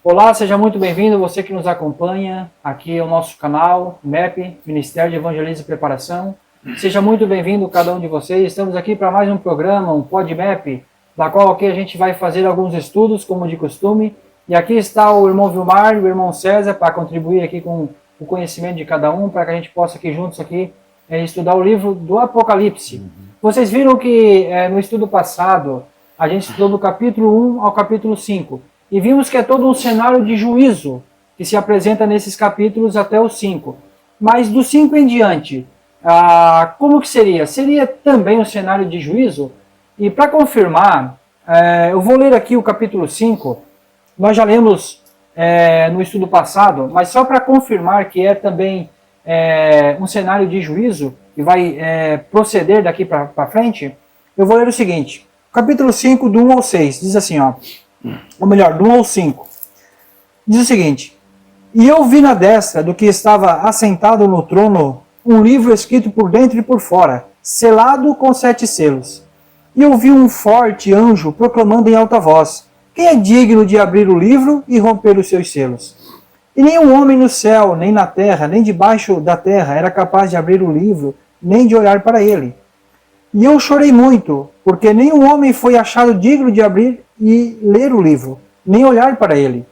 Olá, seja muito bem-vindo, você que nos acompanha, aqui é o nosso canal, MEP, Ministério de Evangelismo e Preparação. Seja muito bem-vindo cada um de vocês, estamos aqui para mais um programa, um PodMap, da qual aqui a gente vai fazer alguns estudos, como de costume, e aqui está o irmão Vilmar e o irmão César para contribuir aqui com o conhecimento de cada um, para que a gente possa aqui juntos aqui estudar o livro do Apocalipse. Vocês viram que no estudo passado, a gente estudou do capítulo 1 ao capítulo 5, e vimos que é todo um cenário de juízo que se apresenta nesses capítulos até o 5. Mas do 5 em diante, como que seria? Seria também um cenário de juízo? E para confirmar, eu vou ler aqui o capítulo 5. Nós já lemos no estudo passado, mas só para confirmar que é também um cenário de juízo que vai proceder daqui para frente, eu vou ler o seguinte. Capítulo 5, do 1 ao 6, diz assim, ó. Ou melhor, do 1 ao 5. Diz o seguinte: E eu vi na destra do que estava assentado no trono um livro escrito por dentro e por fora, selado com 7 selos. E eu vi um forte anjo proclamando em alta voz: Quem é digno de abrir o livro e romper os seus selos? E nenhum homem no céu, nem na terra, nem debaixo da terra era capaz de abrir o livro, nem de olhar para ele. E eu chorei muito, porque nenhum homem foi achado digno de abrir e ler o livro, nem olhar para ele.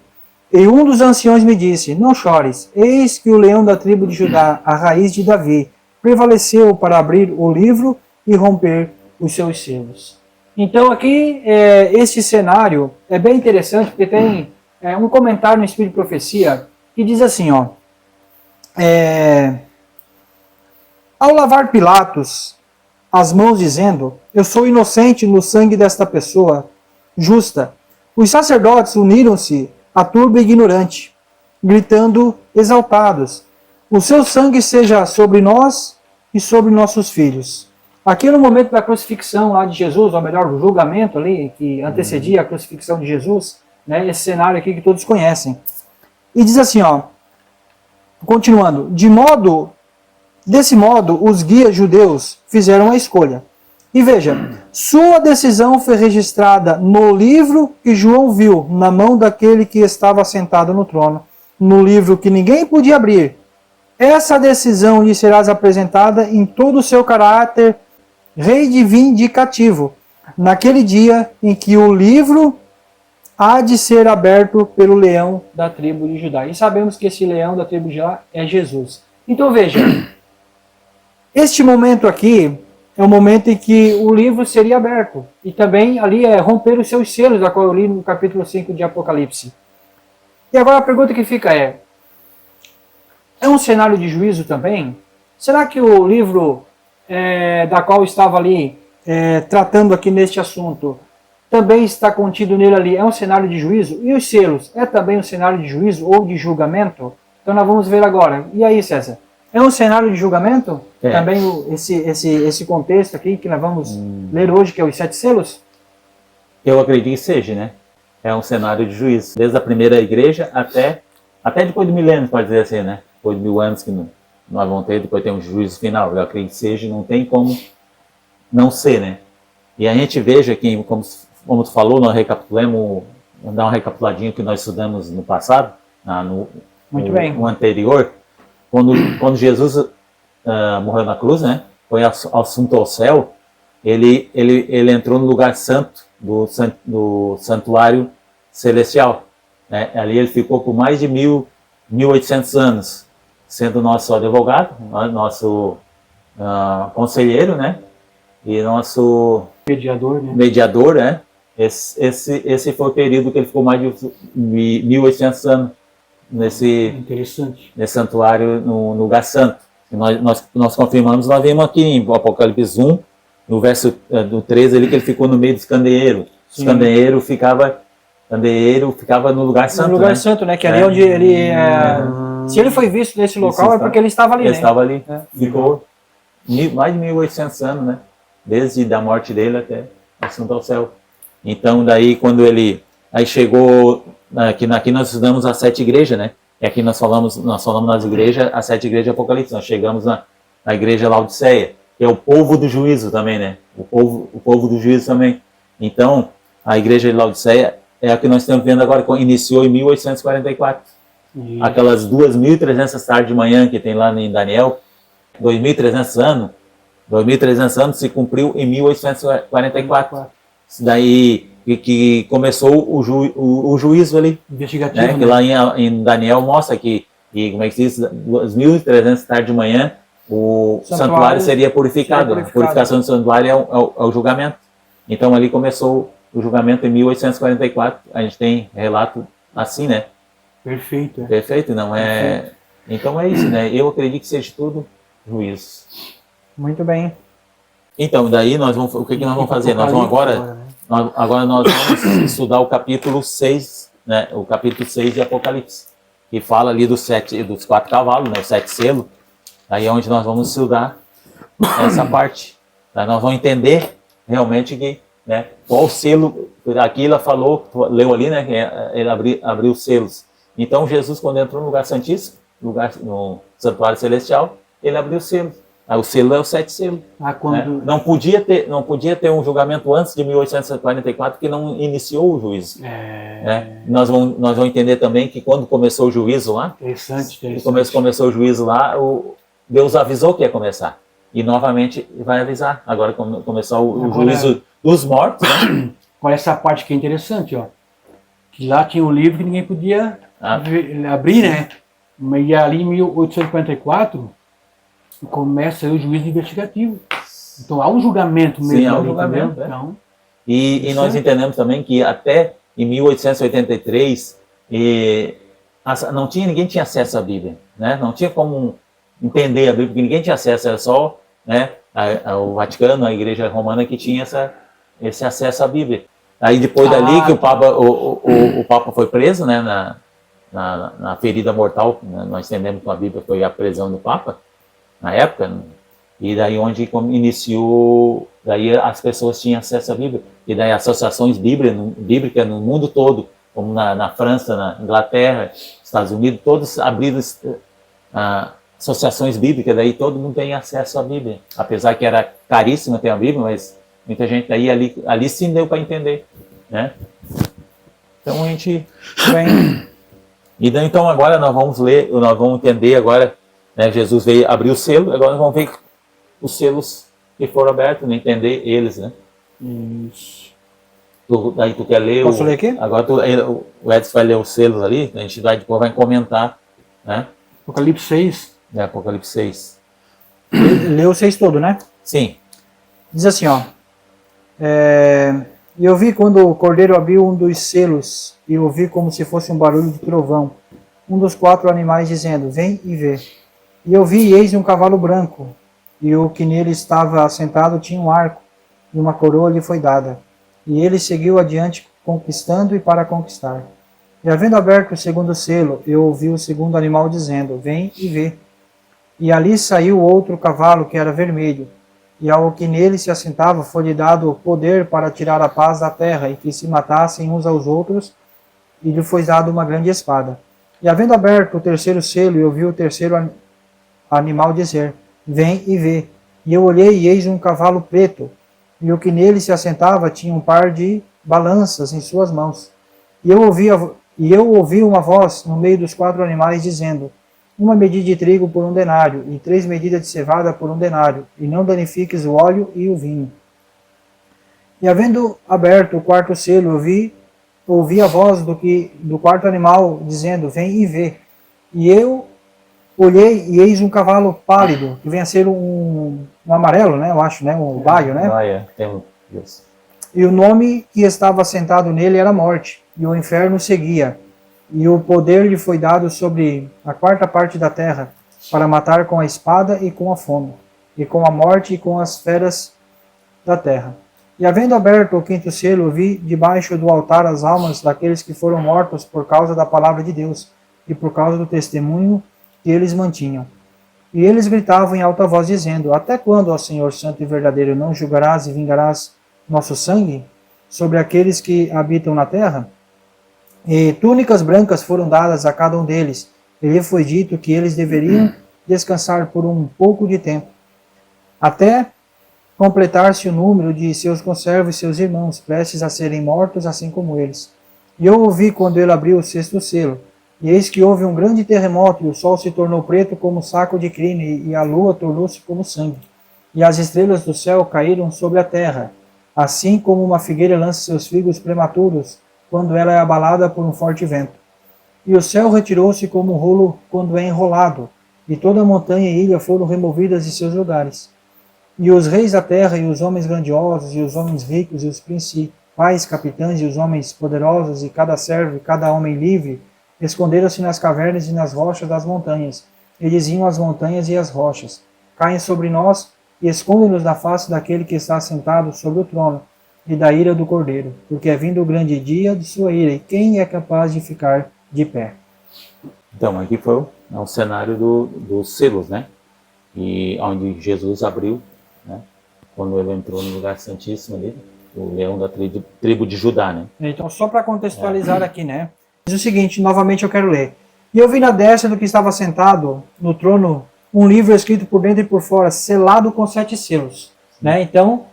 E um dos anciões me disse: Não chores, eis que o leão da tribo de Judá, a raiz de Davi, prevaleceu para abrir o livro e romper os seus selos. Então aqui, este cenário é bem interessante, porque tem um comentário no Espírito de Profecia que diz assim, ó, ao lavar Pilatos as mãos dizendo: Eu sou inocente no sangue desta pessoa justa, os sacerdotes uniram-se à turba ignorante, gritando exaltados: O seu sangue seja sobre nós e sobre nossos filhos. Aqui no momento da crucifixão lá de Jesus, ou melhor, do julgamento ali, que antecedia a crucifixão de Jesus, né, esse cenário aqui que todos conhecem. E diz assim, ó, continuando: Desse modo, os guias judeus fizeram a escolha. E veja, sua decisão foi registrada no livro que João viu na mão daquele que estava sentado no trono, no livro que ninguém podia abrir. Essa decisão lhe será apresentada em todo o seu caráter reivindicativo, naquele dia em que o livro há de ser aberto pelo leão da tribo de Judá. E sabemos que esse leão da tribo de Judá é Jesus. Então veja, este momento aqui é o momento em que o livro seria aberto. E também ali romper os seus selos, da qual eu li no capítulo 5 de Apocalipse. E agora a pergunta que fica é um cenário de juízo também? Será que o livro da qual estava ali tratando aqui neste assunto também está contido nele ali? É um cenário de juízo? E os selos? É também um cenário de juízo ou de julgamento? Então nós vamos ver agora. E aí, César? É um cenário de julgamento? Também esse contexto aqui que nós vamos ler hoje, que é os 7 selos? Eu acredito que seja, né? É um cenário de juízo. Desde a primeira igreja até depois de milênios, pode dizer assim, né? Depois de 1000 anos que nós vamos ter, depois tem um juízo final. Eu acredito que seja, não tem como não ser, né? E a gente veja aqui, como tu falou, nós recapitulamos, vamos dar uma recapituladinha que nós estudamos no passado, no anterior. Quando Jesus morreu na cruz, né, foi assunto ao céu, ele entrou no lugar santo do santuário celestial. Né? Ali ele ficou por mais de 1800 anos, sendo nosso advogado, nosso conselheiro, né, e nosso mediador, né? Esse foi o período que ele ficou mais de 1800 anos. Nesse santuário no lugar santo. Nós confirmamos, nós vimos aqui em Apocalipse 1, no verso do 13, ali, que ele ficou no meio dos candeeiros. Os candeeiros ficava no lugar santo. No lugar santo, né? Que ali onde ele. Se ele foi visto nesse local, é porque ele estava ali. Ele estava ali. Ficou mais de 1800 anos, né? Desde a morte dele até assunto ao céu. Então, daí, quando ele. Aí chegou. Aqui nós estudamos as 7 igrejas, né? E aqui nós falamos nas igrejas, as 7 igrejas de Apocalipse. Nós chegamos na igreja Laodiceia, que é o povo do juízo também, né? O povo do juízo também. Então, a igreja de Laodiceia é a que nós estamos vendo agora, iniciou em 1844. Isso. Aquelas 2.300 tardes de manhã que tem lá em Daniel, 2.300 anos, 2.300 anos se cumpriu em 1844. Isso daí que começou o juízo ali. Investigativo, né? Que lá em Daniel mostra que como é que se diz, 2.300 tardes de manhã, o santuário seria purificado. A purificação do santuário é o julgamento. Então ali começou o julgamento em 1844. A gente tem relato assim, né? Perfeito. Perfeito, não é? Perfeito. Então é isso, né? Eu acredito que seja tudo juízo. Muito bem. Então, daí o que nós vamos fazer? Nós vamos agora nós vamos estudar o capítulo 6, né? O capítulo 6 de Apocalipse, que fala ali dos 4 cavalos, né? Os 7 selos. Aí é onde nós vamos estudar essa parte. Aí nós vamos entender realmente que, né? Qual selo, aqui ela falou, leu ali, né? Ele abriu os selos. Então Jesus, quando entrou no lugar santíssimo, no santuário celestial, ele abriu o selo. O selo é o 7 selos. Né? Não podia ter um julgamento antes de 1844 que não iniciou o juízo. Né? Nós vamos entender também que quando começou o juízo lá, começou o juízo lá, Deus avisou que ia começar. E novamente vai avisar. Agora começou o juízo dos mortos. Né? Olha essa parte que é interessante, ó. Que lá tinha um livro que ninguém podia abrir, né? E ali em 1844 começa aí o juízo investigativo. Então há um julgamento mesmo. Sim, há um julgamento. Então, e nós entendemos também que até em 1883 ninguém tinha acesso à Bíblia. Né? Não tinha como entender a Bíblia, porque ninguém tinha acesso, era só, né, o Vaticano, a Igreja Romana que tinha esse acesso à Bíblia. Aí depois dali que o Papa foi preso, né, na ferida mortal, né, nós entendemos que a Bíblia foi a prisão do Papa, na época, e daí onde iniciou, daí as pessoas tinham acesso à Bíblia, e daí associações bíblicas no mundo todo, como na França, na Inglaterra, Estados Unidos, todos abriram associações bíblicas, daí todo mundo tem acesso à Bíblia, apesar que era caríssima ter a Bíblia, mas muita gente daí ali sim deu para entender, né? Então a gente vem. E daí, então agora nós vamos entender agora, né? Jesus veio abrir o selo, agora nós vamos ver os selos que foram abertos, né? Entender eles, né? Isso. Daí tu quer ler? Posso ler aqui? Agora o Edson vai ler os selos ali, a gente depois vai comentar, né? Apocalipse 6. Apocalipse 6. Leu o 6 todo, né? Sim. Diz assim, ó. E eu vi quando o cordeiro abriu um dos selos, e ouvi como se fosse um barulho de trovão, um dos 4 animais dizendo, vem e vê. E eu vi, e eis um cavalo branco, e o que nele estava assentado tinha um arco, e uma coroa lhe foi dada. E ele seguiu adiante, conquistando e para conquistar. E havendo aberto o segundo selo, eu ouvi o segundo animal dizendo, vem e vê. E ali saiu outro cavalo que era vermelho, e ao que nele se assentava foi-lhe dado o poder para tirar a paz da terra, e que se matassem uns aos outros, e lhe foi dado uma grande espada. E havendo aberto o terceiro selo, eu vi o terceiro animal dizer, vem e vê. E eu olhei, e eis um cavalo preto, e o que nele se assentava tinha um par de balanças em suas mãos. E eu ouvi uma voz no meio dos 4 animais dizendo, uma medida de trigo por 1 denário, e 3 medidas de cevada por 1 denário, e não danifiques o óleo e o vinho. E havendo aberto o 4º selo, ouvi a voz do 4º animal, dizendo, vem e vê. E eu olhei, e eis um cavalo pálido, que vem a ser um amarelo, né, eu acho, né, um baio, né? Deus. E o nome que estava sentado nele era Morte, e o inferno seguia. E o poder lhe foi dado sobre a 4ª parte da terra, para matar com a espada e com a fome, e com a morte e com as feras da terra. E havendo aberto o 5º selo, vi debaixo do altar as almas daqueles que foram mortos por causa da palavra de Deus, e por causa do testemunho que eles mantinham. E eles gritavam em alta voz, dizendo, até quando, ó Senhor Santo e verdadeiro, não julgarás e vingarás nosso sangue sobre aqueles que habitam na terra? E túnicas brancas foram dadas a cada um deles, e lhe foi dito que eles deveriam descansar por um pouco de tempo, até completar-se o número de seus conservos e seus irmãos, prestes a serem mortos assim como eles. E eu ouvi quando ele abriu o sexto selo. E eis que houve um grande terremoto, e o sol se tornou preto como saco de crine, e a lua tornou-se como sangue. E as estrelas do céu caíram sobre a terra, assim como uma figueira lança seus figos prematuros, quando ela é abalada por um forte vento. E o céu retirou-se como um rolo quando é enrolado, e toda a montanha e ilha foram removidas de seus lugares. E os reis da terra, e os homens grandiosos, e os homens ricos, e os principais capitães, e os homens poderosos, e cada servo, e cada homem livre, esconderam-se nas cavernas e nas rochas das montanhas, e diziam às montanhas e às rochas: caem sobre nós, e escondem-nos da face daquele que está sentado sobre o trono, e da ira do Cordeiro, porque é vindo o grande dia de sua ira, e quem é capaz de ficar de pé? Então, aqui foi o cenário dos selos, né? E onde Jesus abriu, né? Quando ele entrou no lugar santíssimo ali, o leão da tribo de Judá, né? Então, só para contextualizar aqui, né? Diz o seguinte, novamente eu quero ler. E eu vi na destra do que estava sentado no trono um livro escrito por dentro e por fora, selado com 7 selos. Né? Então,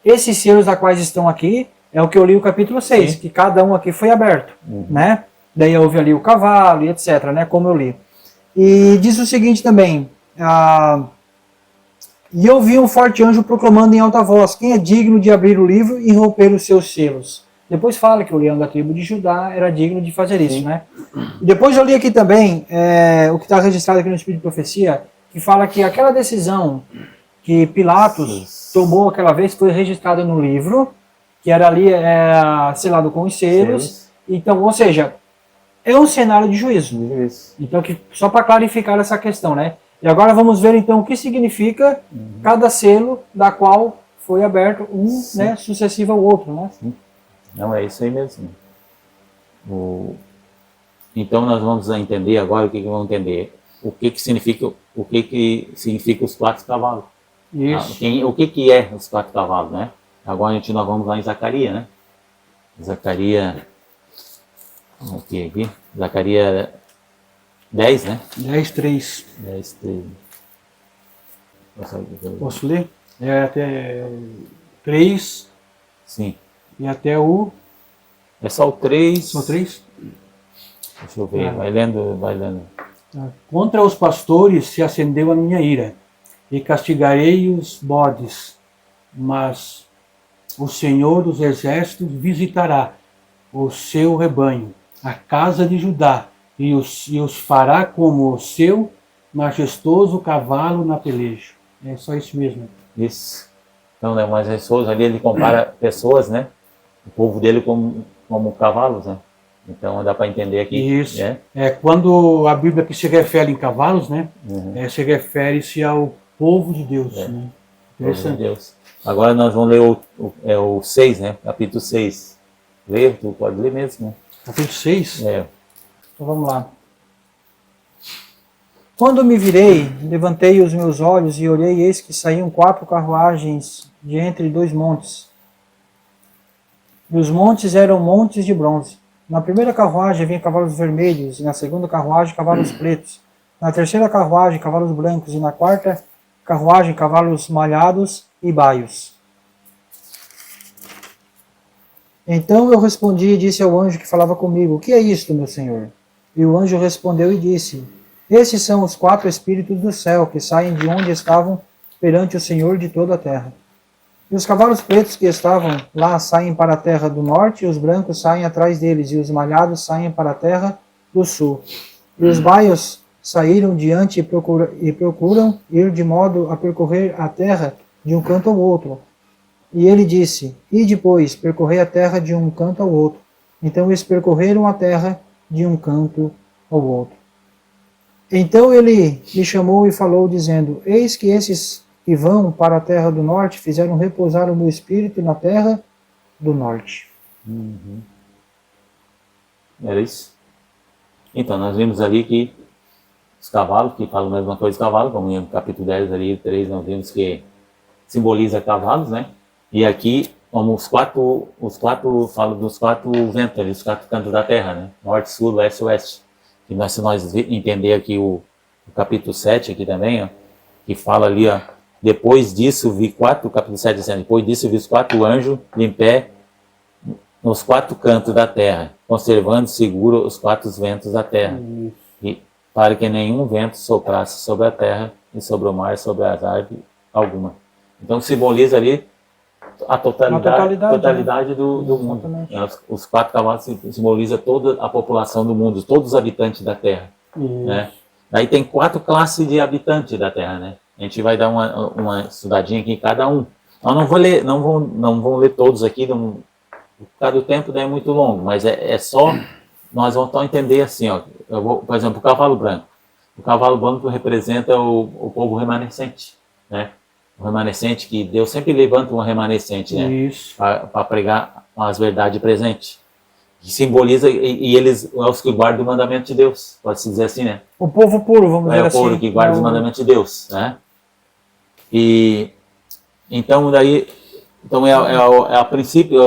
esses selos a quais estão aqui é o que eu li o capítulo 6, Sim. que cada um aqui foi aberto. Né? Daí houve ali o cavalo e etc, né? Como eu li. E diz o seguinte também, e eu vi um forte anjo proclamando em alta voz: quem é digno de abrir o livro e romper os seus selos? Depois fala que o leão da tribo de Judá era digno de fazer isso, Sim. né? E depois eu li aqui também o que está registrado aqui no Espírito de Profecia, que fala que aquela decisão que Pilatos tomou aquela vez foi registrada no livro, que era ali selado com os selos. Então, ou seja, é um cenário de juízo. Então, só para clarificar essa questão, né? E agora vamos ver então o que significa cada selo da qual foi aberto né, sucessivo ao outro, né? Sim. Não, é isso aí mesmo. Então nós vamos entender agora o que vamos entender. O que significa os 4 cavalos. Isso. O que é os 4 cavalos, né? Agora nós vamos lá em Zacarias, né? Zacarias, aqui. Zacarias 10, né? 10:3. 10:3. Posso ler? É até 3. Sim. E até o... É só o 3. Só 3? Deixa eu ver, vai lendo. Contra os pastores se acendeu a minha ira, e castigarei os bodes, mas o Senhor dos Exércitos visitará o seu rebanho, a casa de Judá, e os fará como o seu majestoso cavalo na peleja. É só isso mesmo. Isso. Então, né, mas pessoas ali, ele compara pessoas, né? O povo dele como cavalos, né? Então dá para entender aqui. Isso. Quando a Bíblia que se refere em cavalos, né? Se refere-se ao povo de Deus. Né? Interessante. De Deus. Agora nós vamos ler o 6, né? Capítulo 6. Lê, tu pode ler mesmo, né? Capítulo 6? Então vamos lá. Quando me virei, levantei os meus olhos e olhei, eis que saíam 4 carruagens de entre 2 montes. E os montes eram montes de bronze. Na primeira carruagem vinha cavalos vermelhos, e na segunda carruagem cavalos pretos. Na terceira carruagem cavalos brancos, e na quarta carruagem cavalos malhados e baios. Então eu respondi e disse ao anjo que falava comigo: o que é isto, meu senhor? E o anjo respondeu e disse: esses são os 4 espíritos do céu que saem de onde estavam perante o Senhor de toda a terra. E os cavalos pretos que estavam lá saem para a terra do norte, e os brancos saem atrás deles, e os malhados saem para a terra do sul. E os baios saíram diante e procuram ir de modo a percorrer a terra de um canto ao outro. E ele disse: e depois percorrer a terra de um canto ao outro. Então eles percorreram a terra de um canto ao outro. Então ele me chamou e falou, dizendo: eis que esses que vão para a terra do norte fizeram repousar o meu espírito na terra do norte. Era isso? Então, nós vimos ali que os cavalos, que falam a mesma coisa de cavalo, como no capítulo 10 ali, 3, nós vimos que simboliza cavalos, né? E aqui, como os quatro falam dos 4 ventos ali, os 4 cantos da terra, né? Norte, sul, leste e oeste. E se nós entender aqui o capítulo 7 aqui também, ó, que fala ali, ó, depois disso vi 4, capítulo 7 dizendo, depois disso vi os 4 anjos em pé nos 4 cantos da terra, conservando seguro os 4 ventos da terra, e para que nenhum vento soprasse sobre a terra, e sobre o mar, sobre as árvores alguma. Então simboliza ali a totalidade né? do mundo. Os 4 cavalos simbolizam toda a população do mundo, todos os habitantes da terra. Né? Daí tem 4 classes de habitantes da terra, né? A gente vai dar uma estudadinha aqui em cada um. Eu não vou ler todos aqui, por causa do tempo daí é muito longo, mas é só, nós vamos entender assim, ó. Por exemplo, o cavalo branco. O cavalo branco representa o povo remanescente, né? O remanescente, que Deus sempre levanta um remanescente, né? Para pregar as verdades presentes. Que simboliza, e eles são os que guardam o mandamento de Deus, pode-se dizer assim, né? O povo puro, vamos dizer assim. É o povo que guarda os mandamentos de Deus, né? E então daí, a princípio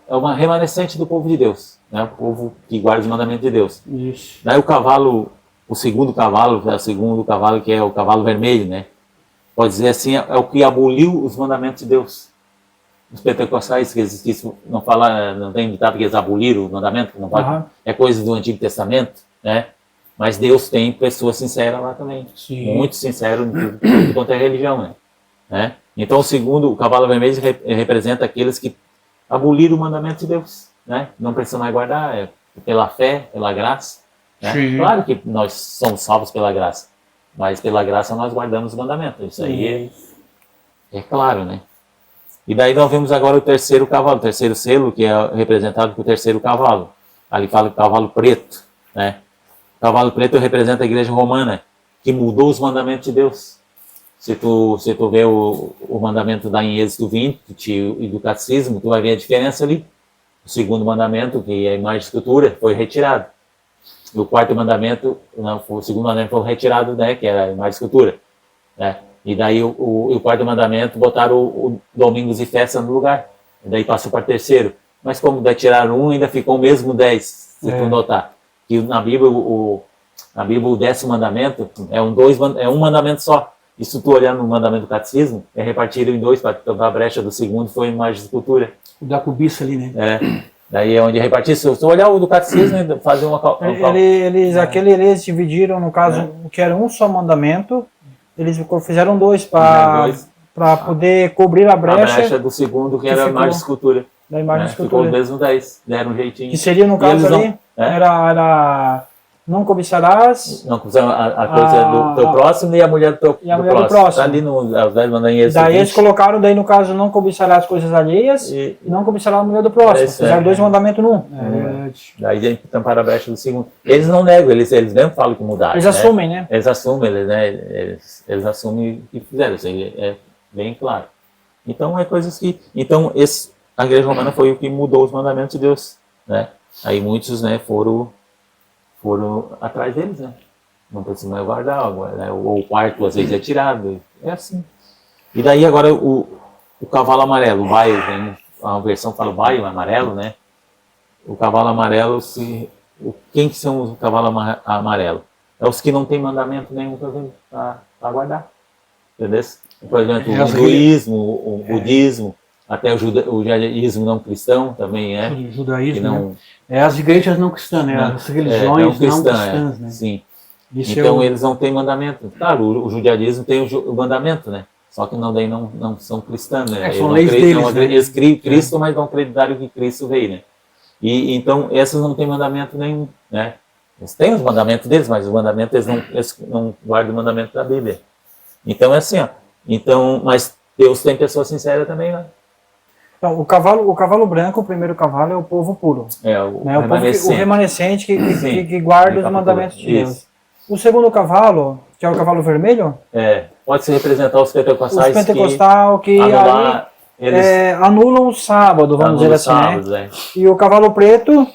é uma remanescente do povo de Deus, né? O povo que guarda os mandamentos de Deus. Isso. Daí o segundo cavalo que é o cavalo vermelho, né? Pode dizer assim, é o que aboliu os mandamentos de Deus. Os pentecostais que existem, não tem ditado que eles aboliram o mandamento, não pode, é coisa do Antigo Testamento, né? Mas Deus tem pessoas sinceras lá também, muito sinceras em tudo quanto é religião, né? Então o cavalo vermelho representa aqueles que aboliram o mandamento de Deus, né? Não precisam mais guardar, é pela fé, pela graça, né? Claro que nós somos salvos pela graça, mas pela graça nós guardamos os mandamentos, isso aí é claro, né? E daí nós vemos agora o terceiro cavalo, o terceiro selo, que é representado pelo terceiro cavalo. Ali fala o cavalo preto, né? O cavalo preto representa a igreja romana, que mudou os mandamentos de Deus. Se tu vê o mandamento da em Êxodo 20 e do catecismo, tu vai ver a diferença ali. O segundo mandamento, que é a imagem de escultura, foi retirado. E o quarto mandamento, o segundo mandamento foi retirado, né? Que era a imagem de escultura, né? E daí o quarto mandamento botaram o domingos e festa no lugar. E daí passou para o terceiro. Mas como daí tiraram um, ainda ficou o mesmo 10, se tu notar. Que na Bíblia o 10º mandamento é um mandamento só. E se tu olhar no mandamento do catecismo, é repartido em 2 para tapar a brecha do segundo, foi imagem de escultura. O da cobiça ali, né? Daí é onde é repartido. Se tu olhar o do catecismo, fazer uma... Eles dividiram, no caso, que era um só mandamento. Eles fizeram 2 para poder cobrir a brecha. A brecha do segundo, que era a imagem de escultura. Da imagem de escultura. Ficou o mesmo 10, deram um jeitinho. Que seria, no caso ali, era não cobiçarás. Não cobiçarás a coisa do teu próximo e a mulher do teu próximo. Está ali nos 10 mandamentos. Daí eles colocaram, no caso, não cobiçarás as coisas alheias e não cobiçarás a mulher do próximo. Fizeram 2 mandamentos num. Daí tamparam a brecha do segundo. Eles não negam, eles mesmo falam que mudaram. Eles assumem, né? Eles assumem, eles assumem que fizeram. Isso aí é bem claro. Então, é coisas que... Então, a igreja romana foi o que mudou os mandamentos de Deus, né? Aí muitos, né, foram atrás deles, né? Não precisam mais guardar, né? Ou o quarto às vezes é tirado, é assim. E daí agora o cavalo amarelo, o baio, a versão fala o baio amarelo, né? O cavalo amarelo, quem que são os cavalos amarelos? É os que não tem mandamento nenhum para guardar, entendeu? Por exemplo, o hinduísmo, o budismo, até o judaísmo não cristão também é. O judaísmo, não, né? As igrejas não cristãs, né? As religiões não cristãs, né? Sim. Então eles não têm mandamento. Claro, o judaísmo tem o mandamento, né? Só que não são cristãos, né? São leis deles, né? Eles criam Cristo, mas não acreditaram que Cristo veio, né? E então essas não têm mandamento nenhum, né? Eles têm os mandamentos deles, mas os mandamentos eles não guardam o mandamento da Bíblia. Então é assim, ó. Então, mas Deus tem pessoas sinceras também, né? Então, o cavalo branco, o primeiro cavalo é o povo puro. O remanescente que guarda os mandamentos de Deus. O segundo cavalo, que é o cavalo vermelho, pode se representar os pentecostais. Os pentecostais que anulam o sábado, vamos dizer assim, né? E o cavalo preto,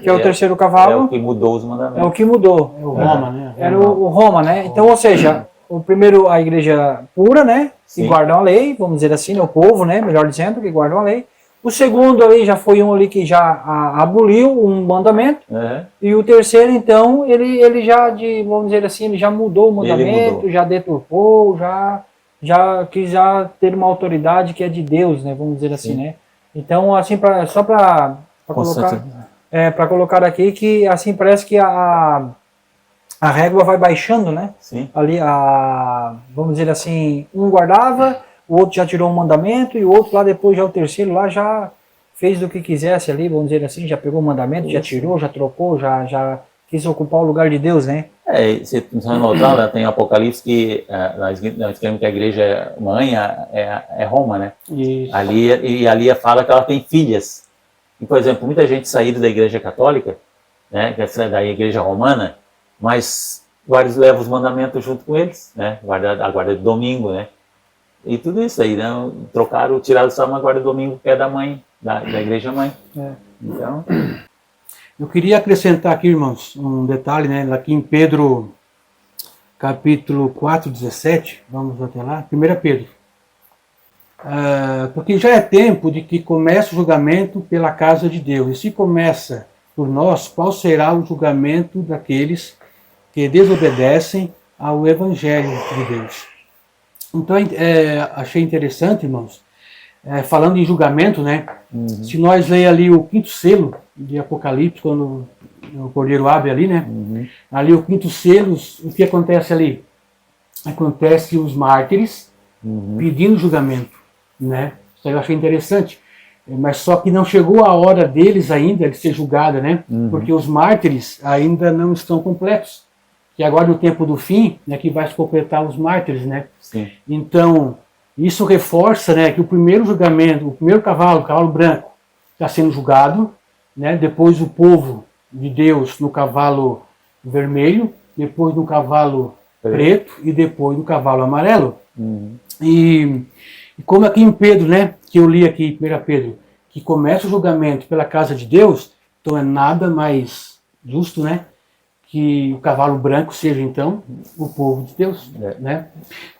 que é o terceiro cavalo, é o que mudou os mandamentos. É o que mudou. É o Roma, né? Era o Roma, né? Então, ou seja, o primeiro, a igreja pura, né? Que guardam a lei, vamos dizer assim, né? O povo, né? Melhor dizendo, que guardam a lei. O segundo ali já foi um ali que já aboliu um mandamento. E o terceiro, então, ele já, vamos dizer assim, ele já mudou o mandamento, já deturpou, já quis ter uma autoridade que é de Deus, né? Vamos dizer assim, né? Então, assim, só para colocar, para colocar aqui que assim parece que a régua vai baixando, né? Sim. Ali, vamos dizer assim, um guardava, o outro já tirou um mandamento e o outro lá depois, já o terceiro lá já fez do que quisesse ali, vamos dizer assim, já pegou o mandamento, já tirou, já trocou, já quis ocupar o lugar de Deus, né? Se você notar, lá tem Apocalipse que nós queremos que a igreja mãe é Roma, né? Isso. Ali fala que ela tem filhas. E, por exemplo, muita gente saiu da igreja católica, né, da igreja romana, mas vários levam os mandamentos junto com eles, né? A guarda do domingo, né? E tudo isso aí, né? Tiraram só uma guarda do domingo que é da mãe, da igreja mãe. Então... Eu queria acrescentar aqui, irmãos, um detalhe, né? Aqui em Pedro, capítulo 4, 17, vamos até lá, 1 Pedro. Porque já é tempo de que comece o julgamento pela casa de Deus. E se começa por nós, qual será o julgamento daqueles que desobedecem ao Evangelho de Deus? Então, achei interessante, irmãos, falando em julgamento, né? Se nós ler ali o 5º selo de Apocalipse, quando o Cordeiro abre ali, né? Ali o 5º selo, o que acontece ali? Acontece os mártires pedindo julgamento, né? Isso aí eu achei interessante. Mas só que não chegou a hora deles ainda de ser julgada, né? Porque os mártires ainda não estão completos. Que agora no tempo do fim, né, que vai se completar os mártires, né? Sim. Então, isso reforça, né, que o primeiro julgamento, o primeiro cavalo, o cavalo branco, está sendo julgado, né? Depois o povo de Deus no cavalo vermelho, depois no cavalo preto e depois no cavalo amarelo. E como aqui em Pedro, né, que eu li aqui, 1 Pedro, que começa o julgamento pela casa de Deus, então é nada mais justo, né, que o cavalo branco seja então o povo de Deus, né?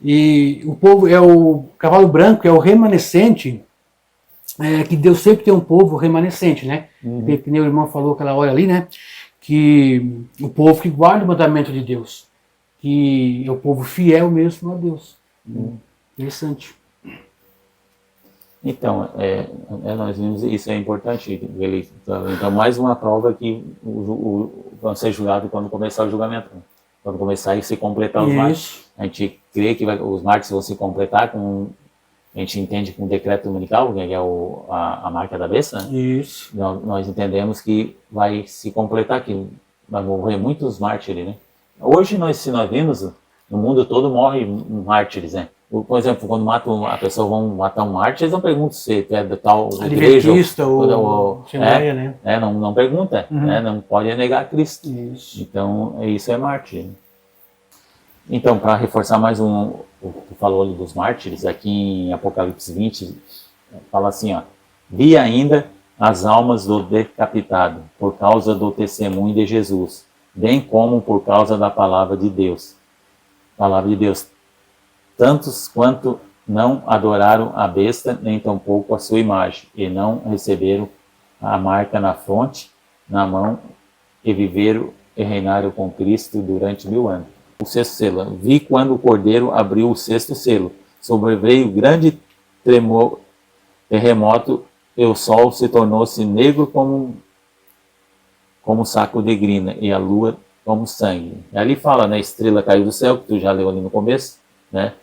E o cavalo branco é o remanescente, que Deus sempre tem um povo remanescente, né? Que nem o irmão falou aquela hora ali, né? Que o povo que guarda o mandamento de Deus, que é o povo fiel mesmo a Deus. Interessante. Então, nós vimos isso, é importante. Então, mais uma prova que vão ser julgados quando começar o julgamento. Quando começar a se completar os mártires. A gente crê que os mártires vão se completar a gente entende com o decreto dominical, que é a marca da besta, né? Isso. Nós entendemos que vai se completar, que vai morrer muitos mártires, né? Hoje, se nós vimos, no mundo todo morre mártires, né? Por exemplo, quando a pessoa vão matar um mártir, eles não perguntam se é da tal igreja ou Assembleia, né? Não pergunta, né? Não pode negar Cristo. Isso. Então, isso é mártir. Né? Então, para reforçar mais o que falou ali dos mártires, aqui em Apocalipse 20, fala assim, ó: vi ainda as almas do decapitado, por causa do testemunho de Jesus, bem como por causa da palavra de Deus. Palavra de Deus. Tantos quanto não adoraram a besta, nem tampouco a sua imagem, e não receberam a marca na fronte, na mão, e viveram e reinaram com Cristo durante 1000 anos. O 6º selo. Vi quando o Cordeiro abriu o 6º selo. Sobreveio grande terremoto, e o sol se tornou-se negro como saco de grina, e a lua como sangue. E ali fala, né? Estrela caiu do céu, que tu já leu ali no começo, né?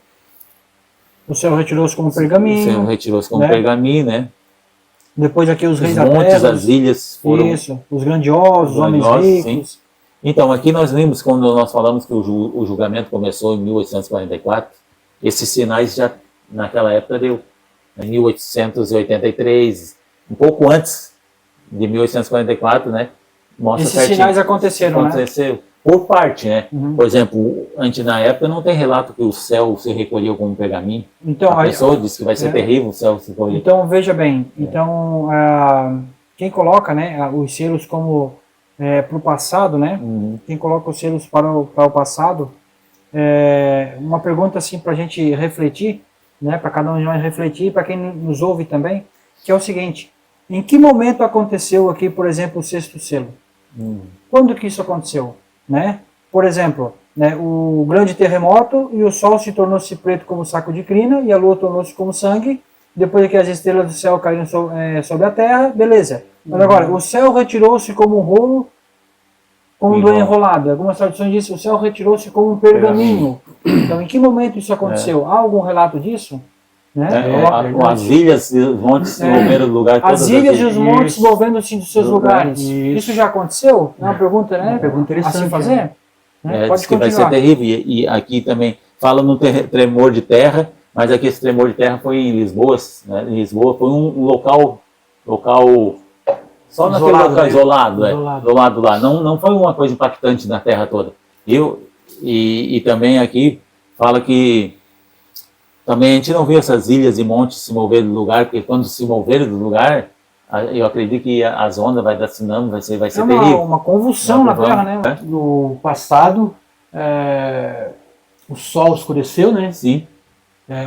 O céu retirou-se como pergaminho. O céu retirou-se como pergaminho, né? Depois aqui os reis da montes, terra. as ilhas foram... Isso, os grandiosos, homens ricos. Sim. Então, aqui nós vimos, quando nós falamos que o julgamento começou em 1844, esses sinais já, naquela época, deu. Em 1883, um pouco antes de 1844, né? Mostra esses sinais aconteceram, né? Por parte, né? Por exemplo, antes na época não tem relato que o céu se recolheu como um pergaminho. Então, a pessoa disse que vai ser terrível o céu se recolher. Então, veja bem, então, quem coloca, né, os selos como para o passado, né? Quem coloca os selos para o passado, uma pergunta assim para a gente refletir, né? Para cada um de nós refletir, para quem nos ouve também, que é o seguinte: em que momento aconteceu aqui, por exemplo, o 6º selo? Quando que isso aconteceu? Né? Por exemplo, né, o grande terremoto, e o sol se tornou-se preto como saco de crina, e a lua tornou-se como sangue, depois que as estrelas do céu caíram sobre a terra, beleza. Mas agora, o céu retirou-se como um rolo, como do enrolado. Algumas traduções dizem o céu retirou-se como um pergaminho. Então, em que momento isso aconteceu? Há algum relato disso? Né? As ilhas e os montes se moveram do lugar. As ilhas e os montes movendo-se dos seus lugares. Isso já aconteceu? É uma pergunta, né? Uma pergunta interessante. Assim fazer? Né? Pode que vai ser terrível. E aqui também fala no tremor de terra, mas aqui esse tremor de terra foi em Lisboa. Né? Lisboa foi um local só naquele local isolado lá. Não foi uma coisa impactante na terra toda. E também aqui fala que também a gente não viu essas ilhas e montes se moverem do lugar, porque quando se moverem do lugar, eu acredito que as ondas vai dar tsunami, vai ser terrível. Uma convulsão na terra, né? No passado, o sol escureceu, né? Sim.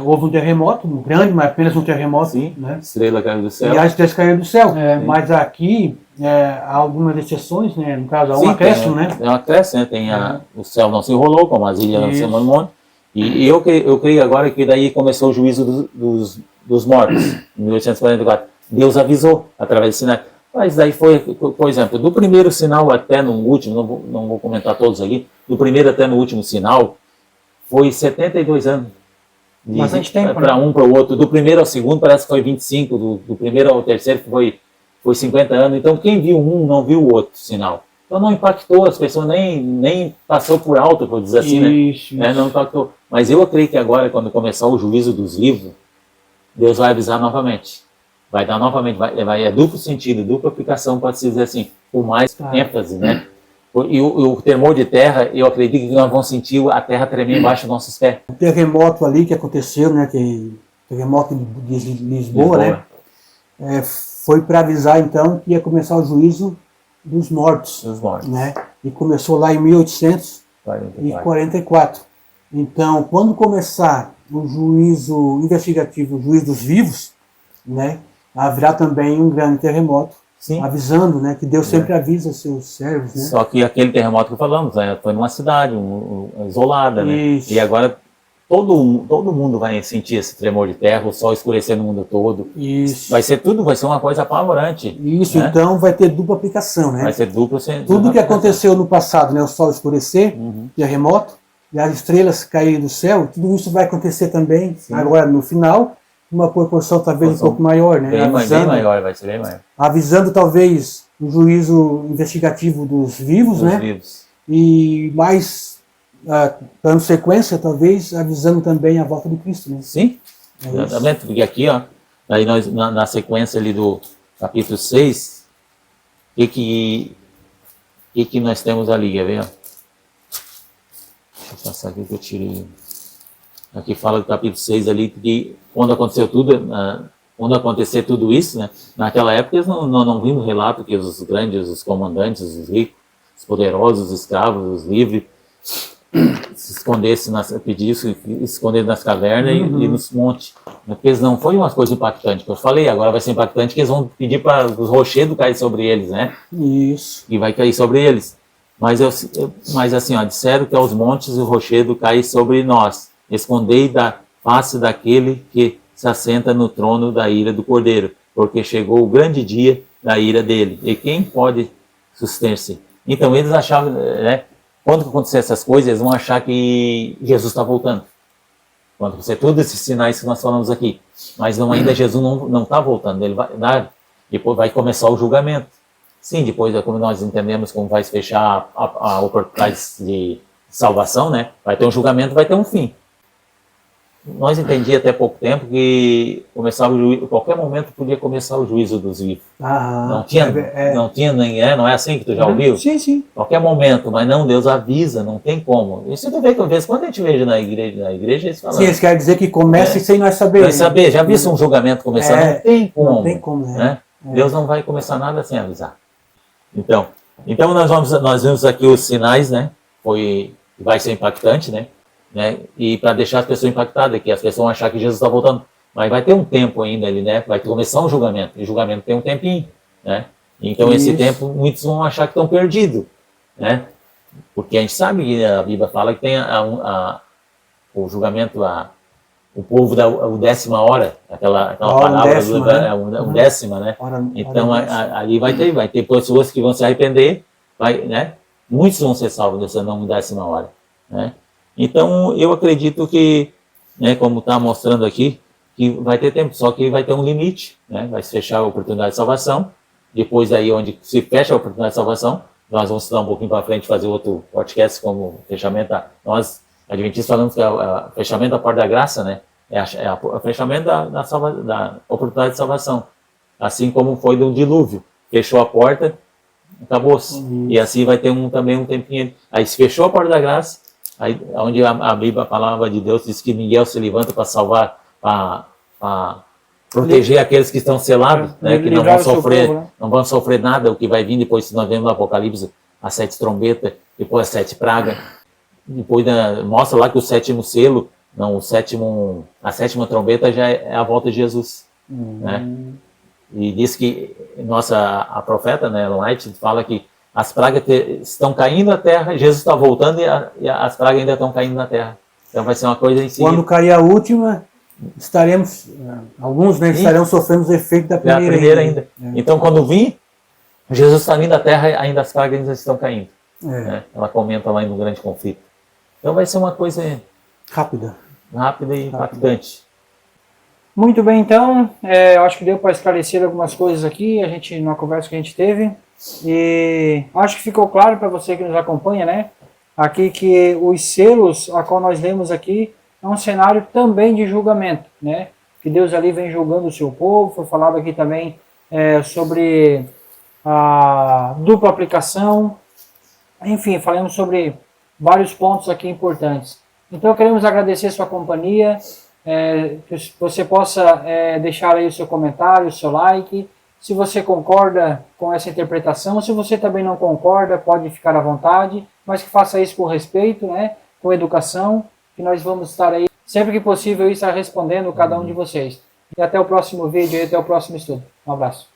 Houve um terremoto, um grande, mas apenas um terremoto. Sim, né? Estrela caiu do céu. E as estrelas caíram do céu. Mas aqui, há algumas exceções, né? No caso, há um acréscimo, né? É um acréscimo, né? O céu não se enrolou, como as ilhas não se enrolou. E eu creio agora que daí começou o juízo dos mortos, em 1844. Deus avisou através de sinais. Mas daí foi, por exemplo, do primeiro sinal até no último, não vou comentar todos aqui, do primeiro até no último sinal, foi 72 anos. Bastante tempo, para um para o outro. Do primeiro ao segundo parece que foi 25, do primeiro ao terceiro foi 50 anos. Então quem viu um não viu o outro sinal. Então não impactou, as pessoas nem passou por alto, por dizer assim, isso. Não impactou. Mas eu creio que agora, quando começar o juízo dos livros, Deus vai avisar novamente. Vai dar novamente, é duplo sentido, dupla aplicação, pode-se dizer assim, com mais ênfase, né? E o tremor de terra, eu acredito que nós vamos sentir a terra tremer embaixo dos nossos pés. O terremoto ali que aconteceu, né? Terremoto de Lisboa, né? Foi para avisar então que ia começar o juízo dos mortos. Né? E começou lá em 1844. Então, quando começar o juízo investigativo, o juízo dos vivos, né? Haverá também um grande terremoto. Sim. Avisando, né, que Deus sempre avisa seus servos, né? Só que aquele terremoto que falamos, foi numa cidade isolada, né? E agora todo mundo vai sentir esse tremor de terra, o sol escurecer no mundo todo. Isso. Vai ser uma coisa apavorante. Isso, né? Então vai ter dupla aplicação, né? Vai ser duplo sentido. Tudo que aconteceu no passado, né, o sol escurecer, terremoto, e as estrelas caírem do céu, tudo isso vai acontecer também, agora no final, uma proporção talvez um pouco maior, né? Bem maior, vai ser bem maior. Avisando talvez o juízo investigativo dos vivos, né? Vivos. E mais, dando sequência, talvez avisando também a volta de Cristo, né? Sim, exatamente, porque aqui, aí nós, na sequência ali do capítulo 6, o que nós temos ali, quer ver? Deixa eu passar aqui que eu tirei. Aqui fala do capítulo 6 ali, que quando acontecer tudo isso, né, naquela época eles não vimos relato que os grandes, os comandantes, os ricos, os poderosos, os escravos, os livres, se escondessem, pedissem esconder nas cavernas e nos montes. Porque eles não foi uma coisa impactante, que eu falei, agora vai ser impactante que eles vão pedir para os rochedos cair sobre eles, né? Isso. E vai cair sobre eles. Mas assim, disseram que aos montes o rochedo cai sobre nós. Escondei da face daquele que se assenta no trono da ira do Cordeiro, porque chegou o grande dia da ira dele. E quem pode suster-se? Então eles achavam, né, quando acontecer essas coisas, eles vão achar que Jesus está voltando. Quando acontecer todos esses sinais que nós falamos aqui. Mas ainda Jesus não está voltando, ele vai dar. Depois vai começar o julgamento. Sim, depois, como nós entendemos, como vai se fechar a oportunidade de salvação, né? Vai ter um julgamento, vai ter um fim. Nós entendíamos até pouco tempo que qualquer momento podia começar o juízo dos vivos. Não é assim que tu já ouviu? Sim. Qualquer momento, mas não, Deus avisa, não tem como. Isso tu vê que às vezes quando a gente veja na igreja eles falam. Sim, eles querem dizer que comece sem nós saber. Nós saber, já visto um julgamento começar, não tem como. Não tem como, né? Deus não vai começar nada sem avisar. Então nós vimos aqui os sinais, né? Vai ser impactante, né? E para deixar as pessoas impactadas, que as pessoas vão achar que Jesus está voltando. Mas vai ter um tempo ainda ali, né? Vai começar um julgamento. E o julgamento tem um tempinho, né? Então esse tempo muitos vão achar que estão perdidos, né? Porque a gente sabe que a Bíblia fala que tem o julgamento, o povo da o 10ª hora, aquela palavra décima, né? décima, né? Então ali vai ter pessoas que vão se arrepender, né? Muitos vão ser salvos nessa não 10ª hora, né? Então eu acredito que, né, como está mostrando aqui, que vai ter tempo, só que vai ter um limite, né? Vai se fechar a oportunidade de salvação. Depois daí, onde se fecha a oportunidade de salvação, nós vamos estudar um pouquinho para frente, fazer outro podcast como fechamento. Nós, adventistas, falamos que o fechamento da porta da graça, né? É o fechamento da oportunidade de salvação. Assim como foi do dilúvio. Fechou a porta, acabou-se. E assim vai ter também um tempinho. Aí se fechou a porta da graça, aí, onde a Bíblia, a palavra de Deus, diz que Miguel se levanta para salvar, para proteger aqueles que estão selados, né, que não vão sofrer, povo, né? Não vão sofrer nada, o que vai vir depois, se nós vemos no Apocalipse, as 7 trombetas, depois as 7 pragas, depois mostra lá que o 7º selo, não, a 7ª trombeta já é a volta de Jesus, né? E diz que a profeta, né, Ellen White, fala que as pragas estão caindo na terra, Jesus está voltando e as pragas ainda estão caindo na terra. Então vai ser uma coisa em si. Quando cair a última, alguns, né, estarão sofrendo os efeitos da primeira ainda. Então, quando vir, Jesus está vindo à terra, ainda as pragas ainda estão caindo. Né? Ela comenta lá no grande conflito. Então vai ser uma coisa rápida e impactante. Muito bem, então, eu acho que deu para esclarecer algumas coisas aqui, na conversa que a gente teve, e acho que ficou claro para você que nos acompanha, né, aqui que os selos, a qual nós lemos aqui, é um cenário também de julgamento, né? Que Deus ali vem julgando o seu povo. Foi falado aqui também sobre a dupla aplicação. Enfim, falamos sobre vários pontos aqui importantes. Então, queremos agradecer a sua companhia, que você possa deixar aí o seu comentário, o seu like. Se você concorda com essa interpretação, se você também não concorda, pode ficar à vontade, mas que faça isso com respeito, né? Com educação, que nós vamos estar aí, sempre que possível, estar respondendo cada um de vocês. E até o próximo vídeo e até o próximo estudo. Um abraço.